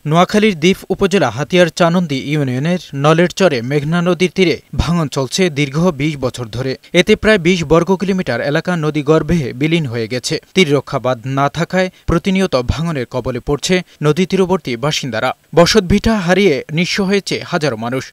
নোয়াখালীর দ্বীপ উপজেলা হাতিয়ার চানন্দী ইউনিয়নের নলের চরে মেঘনা নদীর তীরে ভাঙন চলছে দীর্ঘ ২০ বছর ধরে। এতে প্রায় ২০ বর্গ কিলোমিটার এলাকা নদীগর্ভে বিলীন হয়ে গেছে। তীররক্ষা বাঁধ না থাকায় প্রতিনিয়ত ভাঙনের কবলে পড়ছে নদী তীরবর্তী বাসিন্দারা। বসতভিটা হারিয়ে নিঃস্ব হয়েছে হাজারো মানুষ।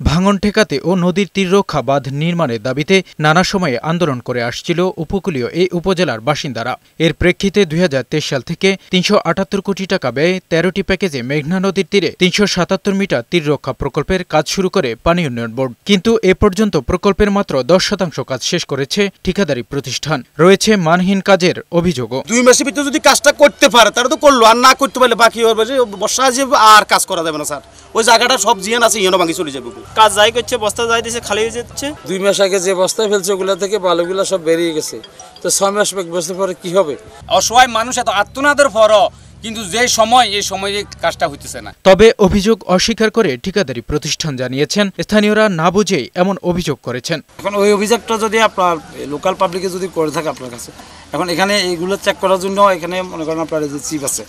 ভাঙন ঠেকাতে ও নদীর তীররক্ষা বাঁধ নির্মাণের দাবিতে নানা সময়ে আন্দোলন করে আসছিল উপকূলীয় এই উপজেলার বাসিন্দারা। এর প্রেক্ষিতে ২০২৩ সাল থেকে ৩৭৮ কোটি টাকা ব্যয়ে ১৩টি প্যাকেজে মেঘনা নদীর তীরে ৩৭৭ মিটার তীররক্ষা প্রকল্পের কাজ শুরু করে পানি উন্নয়ন বোর্ড। কিন্তু এ পর্যন্ত প্রকল্পের মাত্র ১০% কাজ শেষ করেছে ঠিকাদারি প্রতিষ্ঠান। রয়েছে মানহীন কাজের অভিযোগও। ২ মাসের ভিতরে যদি কাজটা করতে পারে তারা তো করলো, আর না করতে পারলে বাকি হবে যে বর্ষা আসবে আর কাজ করা যাবে না স্যার। ওই জায়গাটা সব জিয়ান আছে ইয়েনো ভাঙি চলে যাবে। কাজ যাই করছে বস্তা যাই দিচ্ছে খালি হয়ে যাচ্ছে। ২ মাস আগে যে বস্তায় ফেলছে ওগুলা থেকে বালুগুলা সব বেরিয়ে গেছে, তো ৬ মাস এক বছর পরে কি হবে? অসহায় মানুষ এত আত্মনাদের পরও কিন্তু যে সময় এই সময়ে কাজটা হইতেছে না। তবে অভিযোগ অস্বীকার করে ঠিকাদারি প্রতিষ্ঠান জানিয়েছেন স্থানীয়রা না বুঝেই এমন অভিযোগ করেছেন। এখন ওই অভিযোগটা যদি আপনার লোকাল পাবলিকে যদি করে থাকে আপনার কাছে, এখন এখানে এইগুলো চেক করার জন্য এখানে মনে করেন আপনার যে চিপ আছে,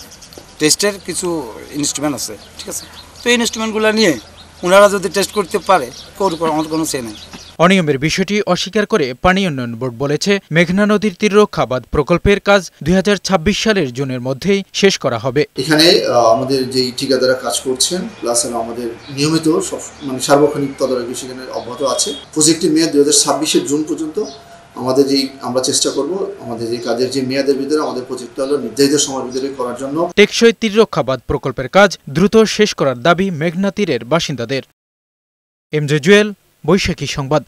টেস্টের কিছু ইনস্ট্রুমেন্ট আছে, ঠিক আছে, তো এই ইনস্ট্রুমেন্টগুলো নিয়ে ওনারা যদি টেস্ট করতে পারে আমার কোনো সে নেই। অনিয়মের বিষয়টি অস্বীকার করে পানি উন্নয়ন বোর্ড বলেছে, মেঘনা নদীর তীররক্ষা বাঁধ প্রকল্পের কাজ ২০২৬ সালের জুনের মধ্যেই শেষ করা হবে। এখানে আমাদের যেই ঠিকাদাররা কাজ করছেন প্লাস আমাদের নিয়মিত সার্বক্ষণিক তদারকি সেখানে অব্যাহত আছে। প্রজেক্টের মেয়াদ ২০২৬ জুন পর্যন্ত। আমরা চেষ্টা করব আমাদের এই কাজের যে মেয়াদের ভিতরে আমাদের প্রজেক্টটা হলো নির্ধারিত সময়ের ভিতরে করার জন্য। টেকসই তীররক্ষা বাঁধ প্রকল্পের কাজ দ্রুত শেষ করার দাবি মেঘনা তীরের বাসিন্দাদের। এমজে জুয়েল, বৈশাখী সংবাদ।